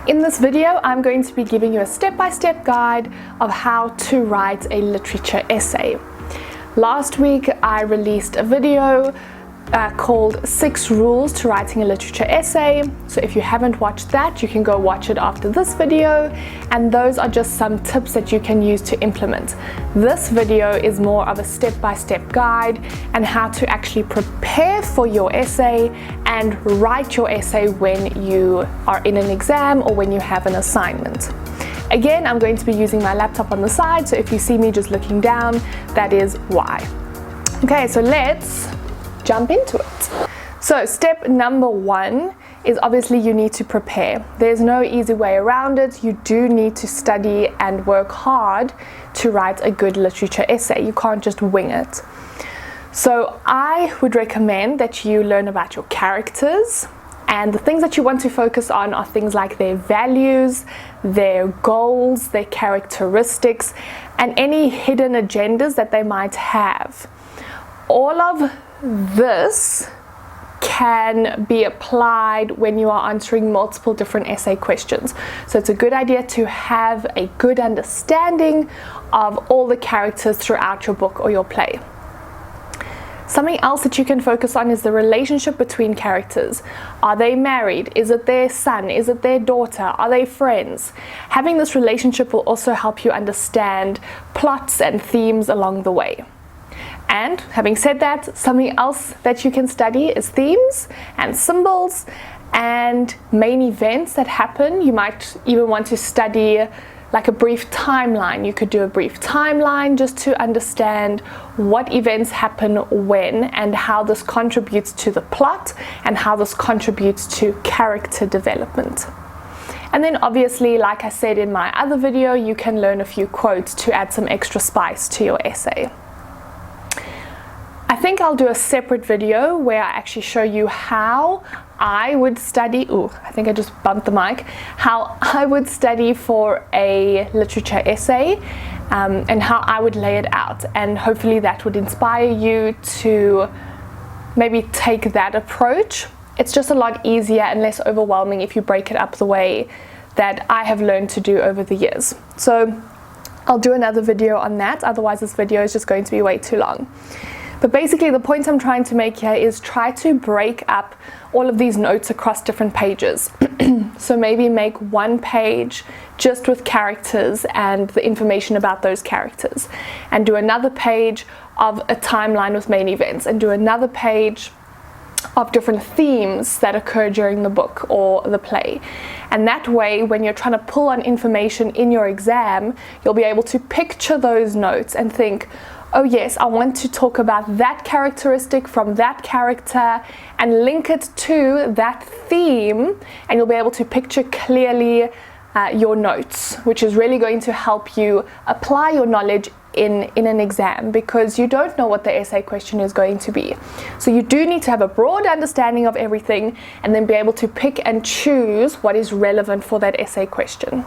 In this video, I'm going to be giving you a step-by-step guide of how to write a literature essay. Last week, I released a video called 6 Rules to Writing a Literature Essay. So if you haven't watched that, you can go watch it after this video, and those are just some tips that you can use to implement. This video is more of a step-by-step guide and how to actually prepare for your essay and write your essay when you are in an exam or when you have an assignment. Again, I'm going to be using my laptop on the side, so if you see me just looking down, that is why. Okay, so let's jump into it. So step number 1 is obviously you need to prepare. There's no easy way around it. You do need to study and work hard to write a good literature essay. You can't just wing it. So I would recommend that you learn about your characters, and the things that you want to focus on are things like their values, their goals, their characteristics, and any hidden agendas that they might have. All of this can be applied when you are answering multiple different essay questions. So it's a good idea to have a good understanding of all the characters throughout your book or your play. Something else that you can focus on is the relationship between characters. Are they married? Is it their son? Is it their daughter? Are they friends? Having this relationship will also help you understand plots and themes along the way. And having said that, something else that you can study is themes and symbols and main events that happen. You might even want to study like a brief timeline. You could do a brief timeline just to understand what events happen when and how this contributes to the plot and how this contributes to character development. And then obviously, like I said in my other video, you can learn a few quotes to add some extra spice to your essay. I think I'll do a separate video where I actually show you how I would study, I think I just bumped the mic, how I would study for a literature essay and how I would lay it out. And hopefully that would inspire you to maybe take that approach. It's just a lot easier and less overwhelming if you break it up the way that I have learned to do over the years. So I'll do another video on that, otherwise this video is just going to be way too long. But basically the point I'm trying to make here is try to break up all of these notes across different pages. So maybe make one page just with characters and the information about those characters, and do another page of a timeline with main events, and do another page of different themes that occur during the book or the play. And that way, when you're trying to pull on information in your exam, you'll be able to picture those notes and think, oh yes, I want to talk about that characteristic from that character and link it to that theme, and you'll be able to picture clearly your notes, which is really going to help you apply your knowledge in an exam, because you don't know what the essay question is going to be. So you do need to have a broad understanding of everything and then be able to pick and choose what is relevant for that essay question.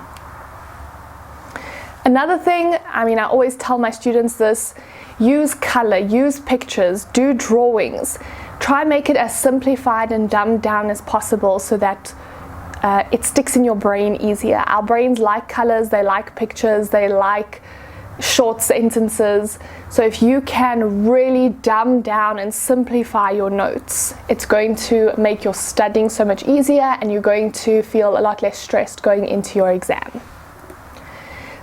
Another thing, I always tell my students this, use color, use pictures, do drawings. Try make it as simplified and dumbed down as possible so that it sticks in your brain easier. Our brains like colors, they like pictures, they like short sentences. So if you can really dumb down and simplify your notes, it's going to make your studying so much easier, and you're going to feel a lot less stressed going into your exam.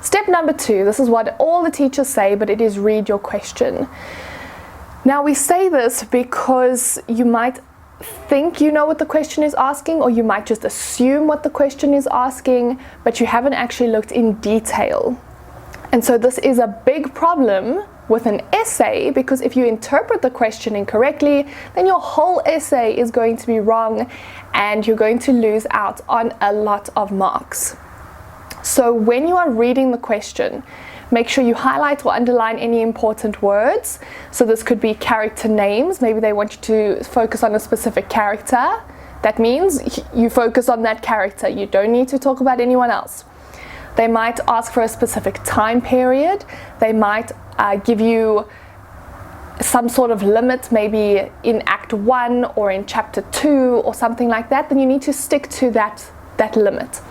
Step number 2, this is what all the teachers say, but it is read your question. Now we say this because you might think you know what the question is asking, or you might just assume what the question is asking, but you haven't actually looked in detail. And so this is a big problem with an essay, because if you interpret the question incorrectly, then your whole essay is going to be wrong and you're going to lose out on a lot of marks. So when you are reading the question, make sure you highlight or underline any important words. So this could be character names. Maybe they want you to focus on a specific character. That means you focus on that character. You don't need to talk about anyone else. They might ask for a specific time period. They might give you some sort of limit, maybe in Act 1 or in Chapter 2 or something like that. Then you need to stick to that limit.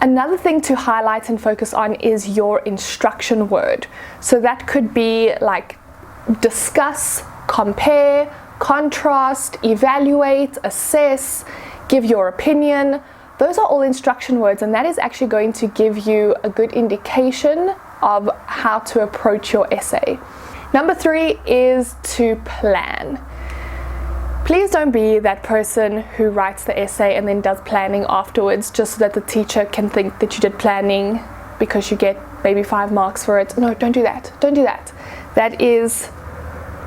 Another thing to highlight and focus on is your instruction word. So that could be like discuss, compare, contrast, evaluate, assess, give your opinion. Those are all instruction words, and that is actually going to give you a good indication of how to approach your essay. Number 3 is to plan. Please don't be that person who writes the essay and then does planning afterwards just so that the teacher can think that you did planning because you get maybe 5 marks for it. No, don't do that. Don't do that. That is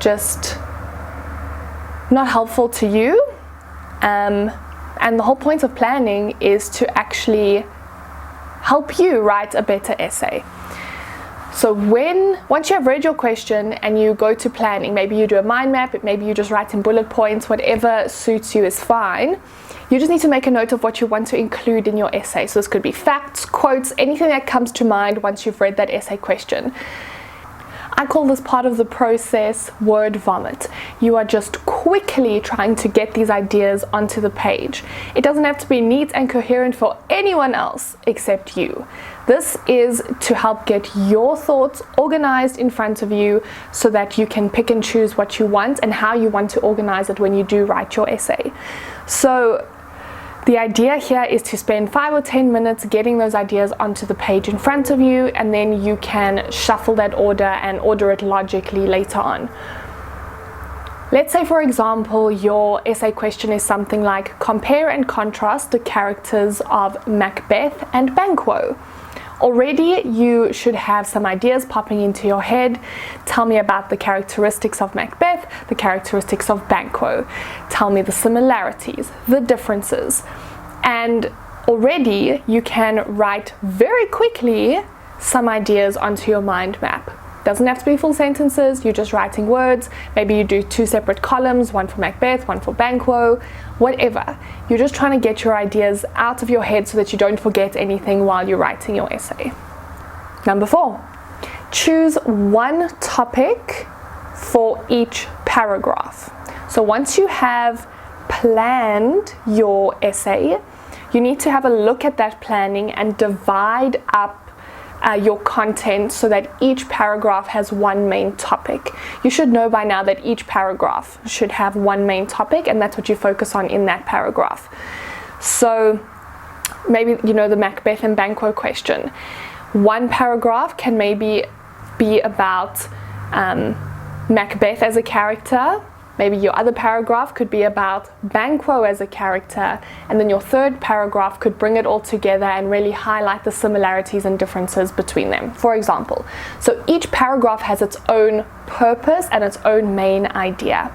just not helpful to you. And the whole point of planning is to actually help you write a better essay. So once you have read your question and you go to planning, maybe you do a mind map, maybe you just write in bullet points, whatever suits you is fine. You just need to make a note of what you want to include in your essay. So this could be facts, quotes, anything that comes to mind once you've read that essay question. I call this part of the process word vomit. You are just quickly trying to get these ideas onto the page. It doesn't have to be neat and coherent for anyone else except you. This is to help get your thoughts organized in front of you so that you can pick and choose what you want and how you want to organize it when you do write your essay. So the idea here is to spend 5 or 10 minutes getting those ideas onto the page in front of you, and then you can shuffle that order and order it logically later on. Let's say, for example, your essay question is something like compare and contrast the characters of Macbeth and Banquo. Already you should have some ideas popping into your head. Tell me about the characteristics of Macbeth, the characteristics of Banquo. Tell me the similarities, the differences. And already you can write very quickly some ideas onto your mind map. Doesn't have to be full sentences, you're just writing words. Maybe you do 2 separate columns, one for Macbeth, one for Banquo, whatever. You're just trying to get your ideas out of your head so that you don't forget anything while you're writing your essay. Number 4, choose one topic for each paragraph. So once you have planned your essay, you need to have a look at that planning and divide up your content so that each paragraph has one main topic. You should know by now that each paragraph should have one main topic, and that's what you focus on in that paragraph. So maybe you know the Macbeth and Banquo question. One paragraph can maybe be about Macbeth as a character. Maybe your other paragraph could be about Banquo as a character, and then your third paragraph could bring it all together and really highlight the similarities and differences between them, for example. So each paragraph has its own purpose and its own main idea.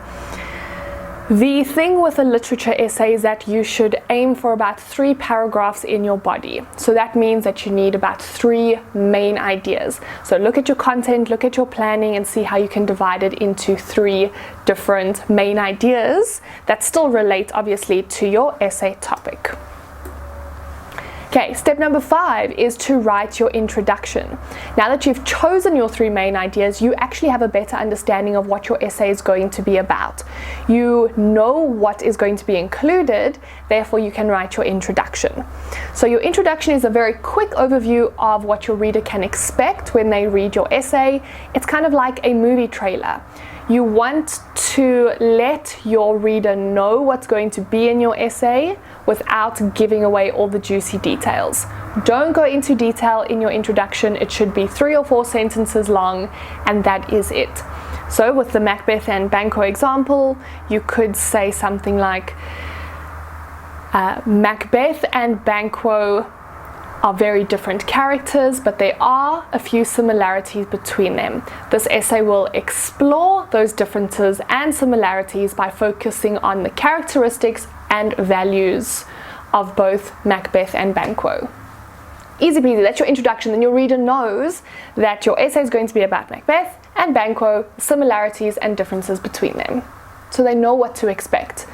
The thing with a literature essay is that you should aim for about 3 paragraphs in your body. So that means that you need about 3 main ideas. So look at your content, look at your planning, and see how you can divide it into 3 different main ideas that still relate obviously to your essay topic. Okay, step number 5 is to write your introduction. Now that you've chosen your 3 main ideas, you actually have a better understanding of what your essay is going to be about. You know what is going to be included, therefore you can write your introduction. So your introduction is a very quick overview of what your reader can expect when they read your essay. It's kind of like a movie trailer. You want to let your reader know what's going to be in your essay without giving away all the juicy details. Don't go into detail in your introduction. It should be 3 or 4 sentences long, and that is it. So with the Macbeth and Banquo example, you could say something like, Macbeth and Banquo are very different characters, but there are a few similarities between them. This essay will explore those differences and similarities by focusing on the characteristics and values of both Macbeth and Banquo. Easy peasy, that's your introduction. Then your reader knows that your essay is going to be about Macbeth and Banquo, similarities and differences between them. So they know what to expect.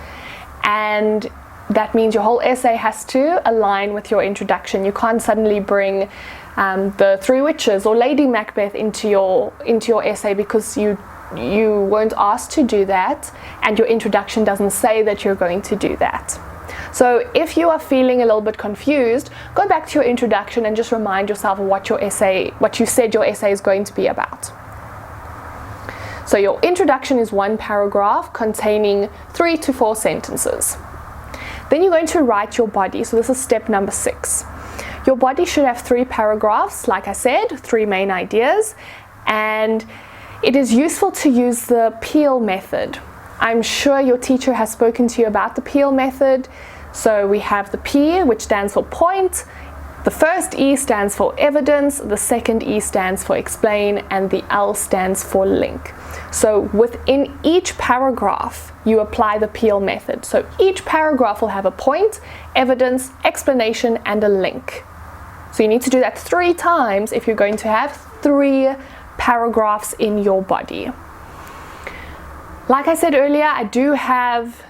And that means your whole essay has to align with your introduction. You can't suddenly bring the 3 witches or Lady Macbeth into your essay because you weren't asked to do that, and your introduction doesn't say that you're going to do that. So if you are feeling a little bit confused, go back to your introduction and just remind yourself of what you said your essay is going to be about. So your introduction is one paragraph containing 3 to 4 sentences. Then you're going to write your body. So this is step number 6. Your body should have 3 paragraphs, like I said, 3 main ideas, and it is useful to use the Peel method. I'm sure your teacher has spoken to you about the Peel method. So we have the P, which stands for point, the first E stands for evidence, the second E stands for explain, and the L stands for link. So within each paragraph, you apply the Peel method. So each paragraph will have a point, evidence, explanation, and a link. So you need to do that 3 times if you're going to have 3 paragraphs in your body. Like I said earlier, I do have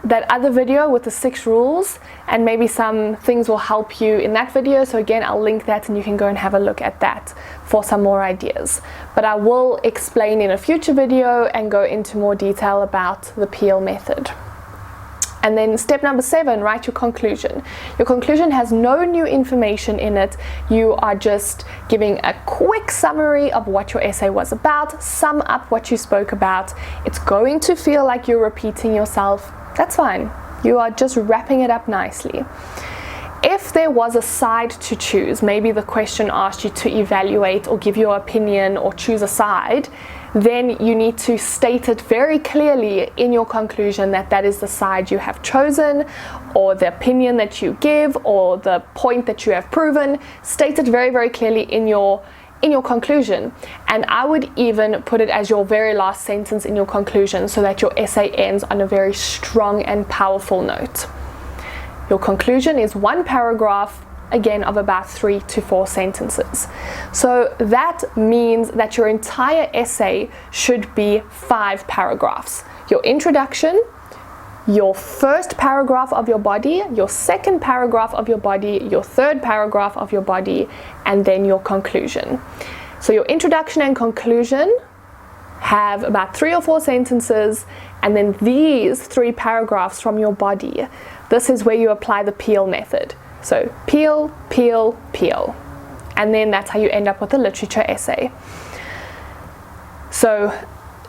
that other video with the 6 rules, and maybe some things will help you in that video. So again, I'll link that and you can go and have a look at that for some more ideas. But I will explain in a future video and go into more detail about the Peel method. And then step number 7, write your conclusion. Your conclusion has no new information in it. You are just giving a quick summary of what your essay was about, sum up what you spoke about. It's going to feel like you're repeating yourself. That's fine. You are just wrapping it up nicely. If there was a side to choose, maybe the question asked you to evaluate or give your opinion or choose a side, then you need to state it very clearly in your conclusion that that is the side you have chosen, or the opinion that you give, or the point that you have proven. State it very, very clearly in your conclusion. And I would even put it as your very last sentence in your conclusion, so that your essay ends on a very strong and powerful note. Your conclusion is one paragraph, again, of about 3 to 4 sentences. So that means that your entire essay should be 5 paragraphs. Your introduction, your first paragraph of your body, your second paragraph of your body, your third paragraph of your body, and then your conclusion. So your introduction and conclusion have about 3 or 4 sentences, and then these 3 paragraphs from your body, this is where you apply the Peel method. So peel, peel, peel. And then that's how you end up with a literature essay. So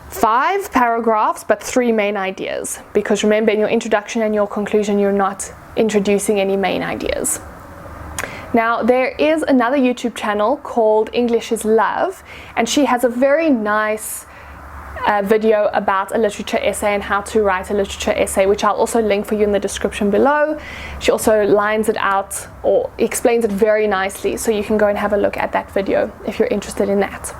5 paragraphs, but 3 main ideas. Because remember, in your introduction and your conclusion, you're not introducing any main ideas. Now, there is another YouTube channel called English is Love, and she has a very nice video about a literature essay and how to write a literature essay, which I'll also link for you in the description below. She also lines it out or explains it very nicely, so you can go and have a look at that video if you're interested in that.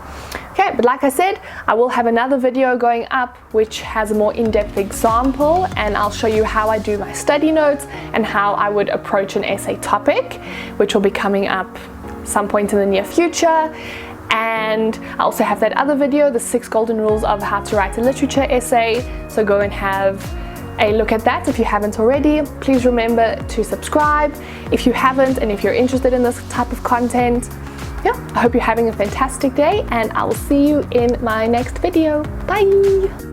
Okay, but like I said, I will have another video going up which has a more in-depth example, and I'll show you how I do my study notes and how I would approach an essay topic, which will be coming up some point in the near future. And I also have that other video, the 6 golden rules of how to write a literature essay. So go and have a look at that if you haven't already. Please remember to subscribe if you haven't, and if you're interested in this type of content. Yeah, I hope you're having a fantastic day, and I will see you in my next video. Bye!